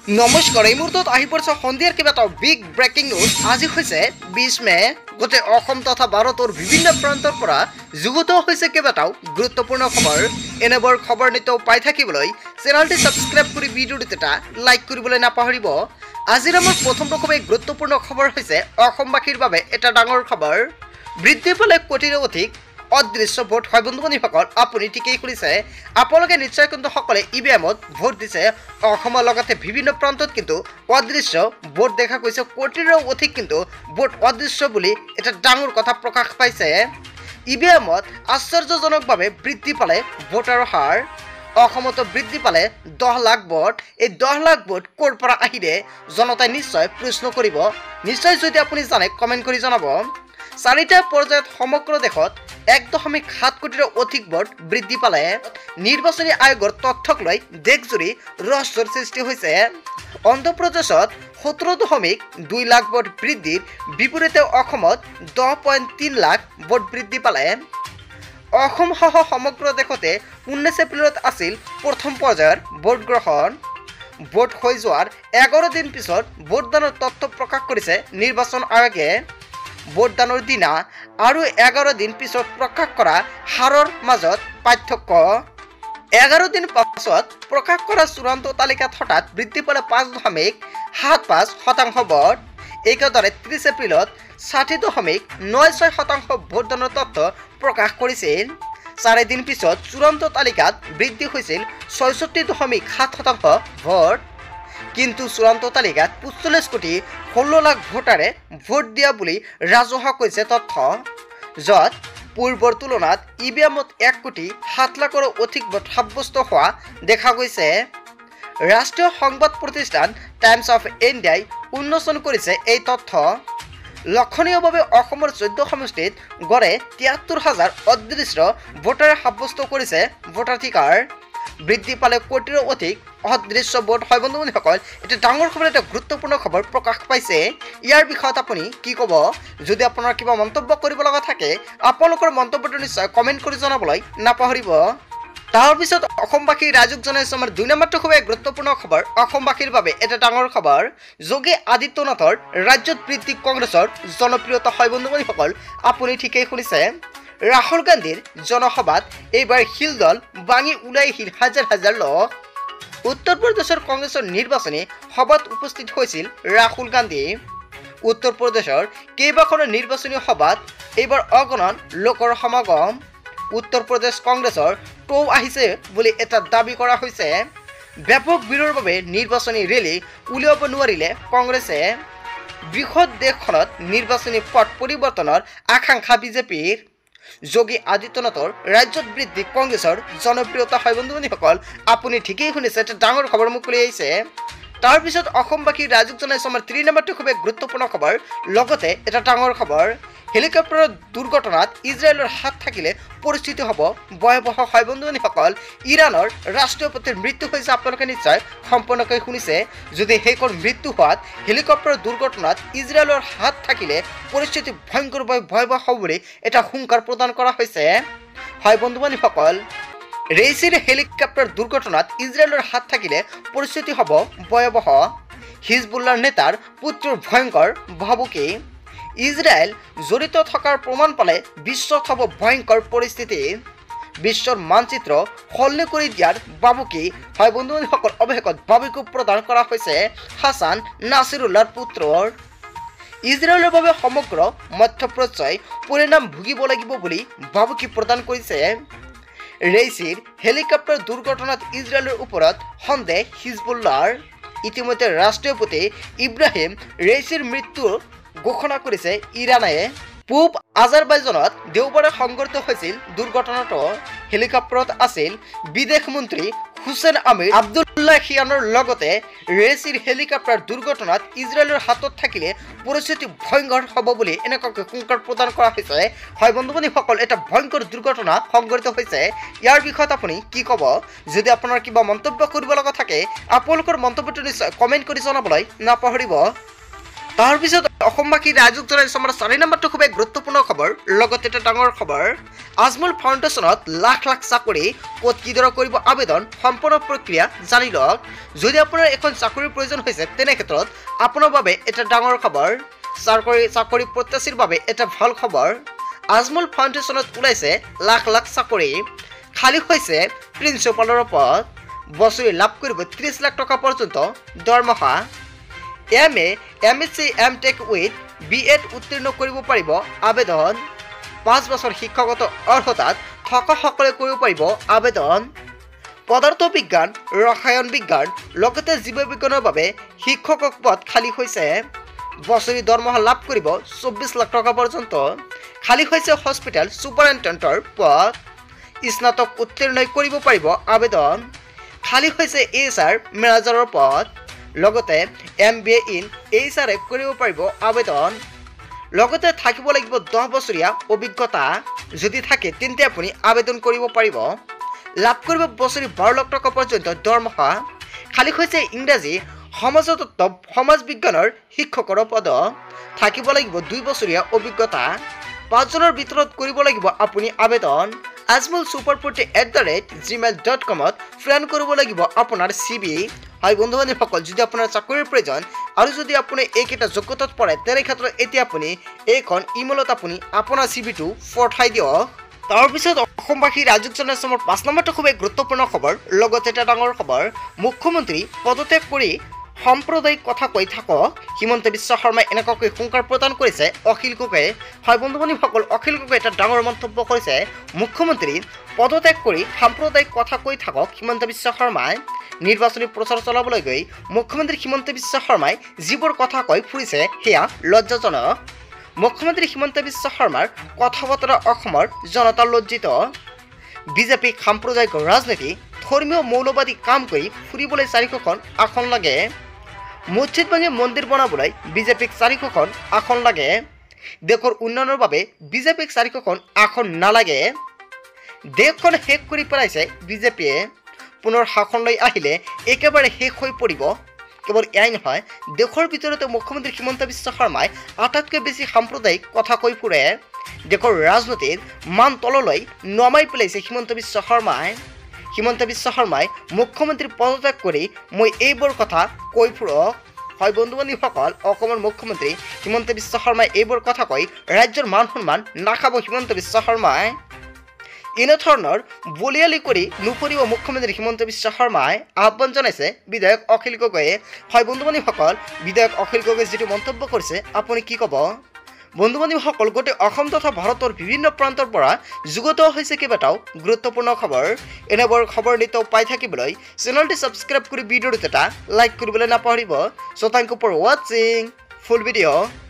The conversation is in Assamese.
নমস্কাৰ, এই মুহূৰ্তত আহি পৰিছে সন্ধিয়াৰ কেইবাটাও বিগ ব্ৰেকিং নিউজ। আজি হৈছে 20 মে। গোটেই অসম তথা ভাৰতৰ বিভিন্ন প্ৰান্তৰ পৰা যুগুত হৈছে কেইবাটাও গুৰুত্বপূৰ্ণ খবৰ। এনেবোৰ খবৰ নিতৌ পাই থাকিবলৈ চেনেলটি ছাবস্ক্ৰাইব কৰি ভিডিঅ'টো এটা লাইক কৰিবলৈ নাপাহৰিব। আজিৰ আমাৰ প্ৰথমটো খুবেই গুৰুত্বপূৰ্ণ খবৰ হৈছে অসমবাসীৰ বাবে এটা ডাঙৰ খবৰ। বৃদ্ধি পালে কোটিৰো অধিক অদৃশ্য ভোট। হয় বন্ধু-বান্ধৱীসকল, আপুনি ঠিকেই শুনিছে। আপোনালোকে নিশ্চয় কিন্তু সকলে ইভিএমত ভোট দিছে। অসমৰ লগতে বিভিন্ন প্ৰান্তত কিন্তু অদৃশ্য ভোট দেখা গৈছে। কোটিৰো অধিক কিন্তু ভোট অদৃশ্য বুলি এটা ডাঙৰ কথা প্ৰকাশ পাইছে। ইভিএমত আশ্চৰ্যজনকভাৱে বৃদ্ধি পালে ভোটাৰৰ হাৰ। অসমতো বৃদ্ধি পালে 10 লাখ ভোট। এই 10 লাখ ভোট ক'ৰ পৰা আহিলে জনতাই নিশ্চয় প্ৰশ্ন কৰিব। নিশ্চয় যদি আপুনি জানে কমেণ্ট কৰি জনাব। 4টা পৰ্যায়ত সমগ্ৰ দেশত 1.7 কোটিৰো অধিক ভোট বৃদ্ধি পালে। নিৰ্বাচনী আয়োগৰ তথ্যক লৈ দেশজুৰি ৰহস্যৰ সৃষ্টি হৈছে। অন্ধ্ৰপ্ৰদেশত 17.2 লাখ ভোট বৃদ্ধিৰ বিপৰীতে অসমত 10.3 লাখ ভোট বৃদ্ধি পালে। অসমসহ সমগ্ৰ দেশতে 19 এপ্ৰিলত আছিল প্ৰথম পৰ্যায়ৰ ভোট গ্ৰহণ। ভোট হৈ যোৱাৰ 11 দিন পিছত ভোটদানৰ তথ্য প্ৰকাশ কৰিছে নিৰ্বাচন আয়োগে। ভোটদানৰ দিনা আৰু 11 দিন পিছত প্ৰকাশ কৰা হাৰৰ মাজত পাৰ্থক্য। 11 দিন পাছত প্ৰকাশ কৰা চূড়ান্ত তালিকাত হঠাৎ বৃদ্ধি পালে 5.75% ভোট। একেদৰে 30 এপ্ৰিলত 60.96% ভোটদানৰ তথ্য প্ৰকাশ কৰিছিল। 4 দিন পিছত চূড়ান্ত তালিকাত বৃদ্ধি হৈছিল 66.7% ভোট। কিন্তু চূড়ান্ত তালিকাত 45.16 লাখ ভোটাৰে ভোট দিয়া বুলি ৰাজহুৱা কৈছে তথ্য, য'ত পূৰ্বৰ তুলনাত ইভিএমত 1.7 লাখৰো অধিক ভোট সাব্যস্ত হোৱা দেখা গৈছে। ৰাষ্ট্ৰীয় সংবাদ প্ৰতিষ্ঠান টাইমছ অফ ইণ্ডিয়াই উন্মোচন কৰিছে এই তথ্য। লক্ষণীয়ভাৱে অসমৰ 14 সমষ্টিত গড়ে 73,000 অদৃশ্য ভোটাৰে সাব্যস্ত কৰিছে ভোটাধিকাৰ। বৃদ্ধি পালে কোটিৰো অধিক অদৃশ্য ভোট। হয় বন্ধু-বান্ধৱীসকল, এটা ডাঙৰ খবৰ, এটা গুৰুত্বপূৰ্ণ খবৰ প্ৰকাশ পাইছে। ইয়াৰ বিষয়ত আপুনি কি ক'ব? যদি আপোনাৰ কিবা মন্তব্য কৰিব লগা থাকে আপোনালোকৰ মন্তব্যটো নিশ্চয় কমেণ্ট কৰি জনাবলৈ নাপাহৰিব। তাৰপিছত অসমবাসী ৰাইজক জনাইছোঁ আমাৰ 2 নম্বৰটো খুবেই গুৰুত্বপূৰ্ণ খবৰ। অসমবাসীৰ বাবে এটা ডাঙৰ খবৰ। যোগী আদিত্যনাথৰ ৰাজ্যত বৃদ্ধি কংগ্ৰেছৰ জনপ্ৰিয়তা। হয় বন্ধু-বান্ধৱীসকল, আপুনি ঠিকেই শুনিছে। ৰাহুল গান্ধীৰ জনসভাত এইবাৰ শিলদল ভাঙি ওলাই আহিল হাজাৰ হাজাৰ লোক। উত্তৰ প্ৰদেশৰ কংগ্ৰেছৰ নিৰ্বাচনী সভাত উপস্থিত হৈছিল ৰাহুল গান্ধী। উত্তৰ প্ৰদেশৰ কেইবাখনো নিৰ্বাচনী সভাত এইবাৰ অগণন লোকৰ সমাগম। উত্তৰ প্ৰদেশ কংগ্ৰেছৰ টৌ আহিছে বুলি এটা দাবী কৰা হৈছে। ব্যাপক ভিৰৰ বাবে নিৰ্বাচনী ৰেলী উলিয়াব নোৱাৰিলে কংগ্ৰেছে। বৃহৎ দেশখনত নিৰ্বাচনী পথ পৰিৱৰ্তনৰ আকাংক্ষা বিজেপিৰ। যোগী আদিত্যনাথৰ ৰাজ্যত বৃদ্ধি কংগ্ৰেছৰ জনপ্ৰিয়তা। হয় বন্ধু-বান্ধৱীসকল, আপুনি ঠিকেই শুনিছে। এটা ডাঙৰ খবৰ মোক লৈ আহিছে। তাৰপিছত অসমবাসী ৰাইজক জনাইছোঁ আমাৰ 3 নম্বৰটো খুবেই গুৰুত্বপূৰ্ণ খবৰ। লগতে এটা ডাঙৰ খবৰ, হেলিকপ্টাৰৰ দুৰ্ঘটনাত ইজৰাইলৰ হাত থাকিলে পৰিস্থিতি হ'ব ভয়াৱহ। হয় বন্ধু-বান্ধৱীসকল, ইৰাণৰ ৰাষ্ট্ৰপতিৰ মৃত্যু হৈছে। আপোনালোকে নিশ্চয় সম্পূৰ্ণকৈ শুনিছে। যদি সেইখন মৃত্যু হোৱাত হেলিকপ্টাৰৰ দুৰ্ঘটনাত ইজৰাইলৰ হাত থাকিলে পৰিস্থিতি ভয়ংকৰভাৱে ভয়াৱহ হ'ব বুলি এটা হুংকাৰ প্ৰদান কৰা হৈছে। হয় বন্ধু-বান্ধৱীসকল, ৰেইচিৰ হেলিকপ্টাৰ দুৰ্ঘটনাত ইজৰাইলৰ হাত থাকিলে পৰিস্থিতি হ'ব ভয়াৱহ। হিজবুল্লাৰ নেতাৰ পুত্ৰৰ ভয়ংকৰ ভাবুকি। ইজৰাইল জড়িত থকাৰ প্ৰমাণ পালে বিশ্বত হ'ব ভয়ংকৰ পৰিস্থিতি। বিশ্বৰ মানচিত্ৰ সলনি কৰি দিয়াৰ ভাবুকি। হয় বন্ধু-বান্ধৱীসকল, অৱশেষত ভাবুকি প্ৰদান কৰা হৈছে হাছান নাছিৰুল্লাৰ পুত্ৰৰ। ইজৰাইলৰ বাবে সমগ্ৰ মধ্যপ্ৰাচ্যই পৰিণাম ভুগিব লাগিব বুলি ভাবুকি প্ৰদান কৰিছে। ৰেইচিৰ হেলিকপ্টাৰ দুৰ্ঘটনাত ইজৰাইলৰ ওপৰত সন্দেহ হিজবুল্লাৰ। ইতিমধ্যে ৰাষ্ট্ৰপতি ইব্ৰাহিম ৰেইচিৰ মৃত্যুৰ ঘোষণা কৰিছে ইৰাণে। পূব আজাৰবাইজানত দেওবাৰে সংঘটিত হৈছিল দুৰ্ঘটনাটো। হেলিকপ্টাৰত আছিল বিদেশ মন্ত্ৰী হুছেইন আমিৰ আব্দুল্লাহিয়ানৰ লগতে। ৰেইচিৰ হেলিকপ্টাৰ দুৰ্ঘটনাত ইজৰাইলৰ হাতত থাকিলে পৰিস্থিতি ভয়ংকৰ হ'ব বুলি এনেকুৱাকৈ হুংকাৰ প্ৰদান কৰা হৈছে। হয় বন্ধু-বান্ধৱীসকল, এটা ভয়ংকৰ দুৰ্ঘটনা সংঘটিত হৈছে। ইয়াৰ বিষয়ত আপুনি কি ক'ব? যদি আপোনাৰ কিবা মন্তব্য কৰিব লগা থাকে আপোনালোকৰ মন্তব্যটো নিশ্চয় কমেণ্ট কৰি জনাবলৈ নাপাহৰিব। তাৰপিছত অসমবাসী ৰাইজক জনাইছোঁ আমাৰ 4 নম্বৰটো খুবেই গুৰুত্বপূৰ্ণ খবৰ, লগতে এটা ডাঙৰ খবৰ। আজমল ফাউণ্ডেশ্যনত লাখ লাখ চাকৰি ক'ত কিদৰে কৰিব আবেদন সম্পূৰ্ণ প্ৰক্ৰিয়া জানি লওক। যদি আপোনাৰ এখন চাকৰিৰ প্ৰয়োজন হৈছে তেনে ক্ষেত্ৰত আপোনাৰ বাবে এটা ডাঙৰ খবৰ। চাকৰি প্ৰত্যাশীৰ বাবে এটা ভাল খবৰ। আজমল ফাউণ্ডেশ্যনত ওলাইছে লাখ লাখ চাকৰি, খালী হৈছে প্ৰিন্সিপালৰ পদ, বছৰি লাভ কৰিব 30 লাখ টকা পৰ্যন্ত দৰমহা। MA, MSc, MTech with BEd উত্তীৰ্ণ কৰিব পাৰিব আবেদন। 5 বছৰ শিক্ষাগত অৰ্হতাত থকা সকলে কৰিব পাৰিব আবেদন। পদাৰ্থ বিজ্ঞান, ৰসায়ন বিজ্ঞান লগতে জীৱ বিজ্ঞানৰ বাবে শিক্ষকক পদ খালী হৈছে। বছৰি দৰমহা লাভ কৰিব 24 লাখ টকা পৰ্যন্ত। খালী হৈছে হস্পিটেল ছুপাৰিনটেণ্ডেণ্টৰ পদ, স্নাতক উত্তীৰ্ণ কৰিব পাৰিব আবেদন। খালী হৈছে HR মেনেজাৰৰ পদ, লগতে MBA ইন HR কৰিব পাৰিব আবেদন। লগতে থাকিব লাগিব 10 বছৰীয়া অভিজ্ঞতা, যদি থাকে তেন্তে আপুনি আবেদন কৰিব পাৰিব। লাভ কৰিব বছৰি 12 লাখ টকা পৰ্যন্ত দৰমহা। খালী হৈছে ইংৰাজী সমাজতত্ব সমাজ বিজ্ঞানৰ শিক্ষকৰ পদ, থাকিব লাগিব 2 বছৰীয়া অভিজ্ঞতা। 5 জনৰ ভিতৰত কৰিব লাগিব আপুনি আবেদন। আজমল superparty@gmail.com ফ্ৰেণ্ড কৰিব লাগিব আপোনাৰ CV। হয় বন্ধু বান্ধৱীসকল, যদি আপোনাৰ চাকৰিৰ প্ৰয়োজন আৰু যদি আপুনি এইকেইটা যোগ্যতাত পৰে তেনে ক্ষেত্ৰত এতিয়া আপুনি এইখন ইমেইলত আপুনি আপোনাৰ CVটো পঠাই দিয়ক। তাৰপিছত অসমবাসী ৰাইজক জনাইছোঁ আমাৰ 5 নম্বৰটো খুবেই গুৰুত্বপূৰ্ণ খবৰ, লগতে এটা ডাঙৰ খবৰ। মুখ্যমন্ত্ৰী পদত্যাগ কৰি সাম্প্ৰদায়িক কথা কৈ থাকক, হিমন্ত বিশ্ব শৰ্মাই এনেকুৱাকৈ হুংকাৰ প্ৰদান কৰিছে অখিল গগৈয়ে। হয় বন্ধু বান্ধৱীসকল, অখিল গগৈয়ে এটা ডাঙৰ মন্তব্য কৰিছে, মুখ্যমন্ত্ৰী পদত্যাগ কৰি সাম্প্ৰদায়িক কথা কৈ থাকক হিমন্ত বিশ্ব শৰ্মাই। নিৰ্বাচনী প্ৰচাৰ চলাবলৈ গৈ মুখ্যমন্ত্ৰী হিমন্ত বিশ্ব শৰ্মাই যিবোৰ কথা কৈ ফুৰিছে সেয়া লজ্জাজনক। মুখ্যমন্ত্ৰী হিমন্ত বিশ্ব শৰ্মাৰ কথা বতৰা অসমৰ জনতা লজ্জিত। বিজেপিক সাম্প্ৰদায়িক ৰাজনীতি ধৰ্মীয় মৌলবাদী কাম কৰি ফুৰিবলৈ 400খন আসন লাগে। মছজিদ ভাঙি মন্দিৰ বনাবলৈ বিজেপিক 400খন আসন লাগে। দেশৰ উন্নয়নৰ বাবে বিজেপিক 400খন আসন নালাগে। দেশখন শেষ কৰি পেলাইছে বিজেপিয়ে। পুনৰ শাসনলৈ আহিলে একেবাৰে শেষ হৈ পৰিব। কেৱল এয়াই নহয়, দেশৰ ভিতৰতে মুখ্যমন্ত্ৰী হিমন্ত বিশ্ব শৰ্মাই আটাইতকৈ বেছি সাম্প্ৰদায়িক কথা কৈ ফুৰে। দেশৰ ৰাজনীতিৰ মান তললৈ নমাই পেলাইছে হিমন্ত বিশ্ব শৰ্মাই। হিমন্ত বিশ্ব শৰ্মাই মুখ্যমন্ত্ৰী পদত্যাগ কৰি মই এইবোৰ কথা কৈ ফুৰক। হয় বন্ধু বান্ধৱীসকল, অসমৰ মুখ্যমন্ত্ৰী হিমন্ত বিশ্ব শৰ্মাই এইবোৰ কথা কৈ ৰাজ্যৰ মান সন্মান নাখাব হিমন্ত বিশ্ব শৰ্মাই। এনেধৰণৰ বলিয়ালি কৰি নুফুৰিব মুখ্যমন্ত্ৰী হিমন্ত বিশ্ব শৰ্মাই আহ্বান জনাইছে বিধায়ক অখিল গগৈয়ে। হয় বন্ধু বান্ধৱীসকল, বিধায়ক অখিল গগৈয়ে যিটো মন্তব্য কৰিছে আপুনি কি ক'ব? বন্ধু বান্ধৱীসকল, গোটেই অসম তথা ভাৰতৰ বিভিন্ন প্ৰান্তৰ পৰা যুগত হৈছে কেইবাটাও গুৰুত্বপূৰ্ণ খবৰ। এনেবোৰ খবৰ নিতৌ পাই থাকিবলৈ চেনেলটি ছাবস্ক্ৰাইব কৰি ভিডিঅ'টোত এটা লাইক কৰিবলৈ নাপাহৰিব। চ' থেংক ইউ ফৰ ৱাচিং ফুল ভিডিঅ'।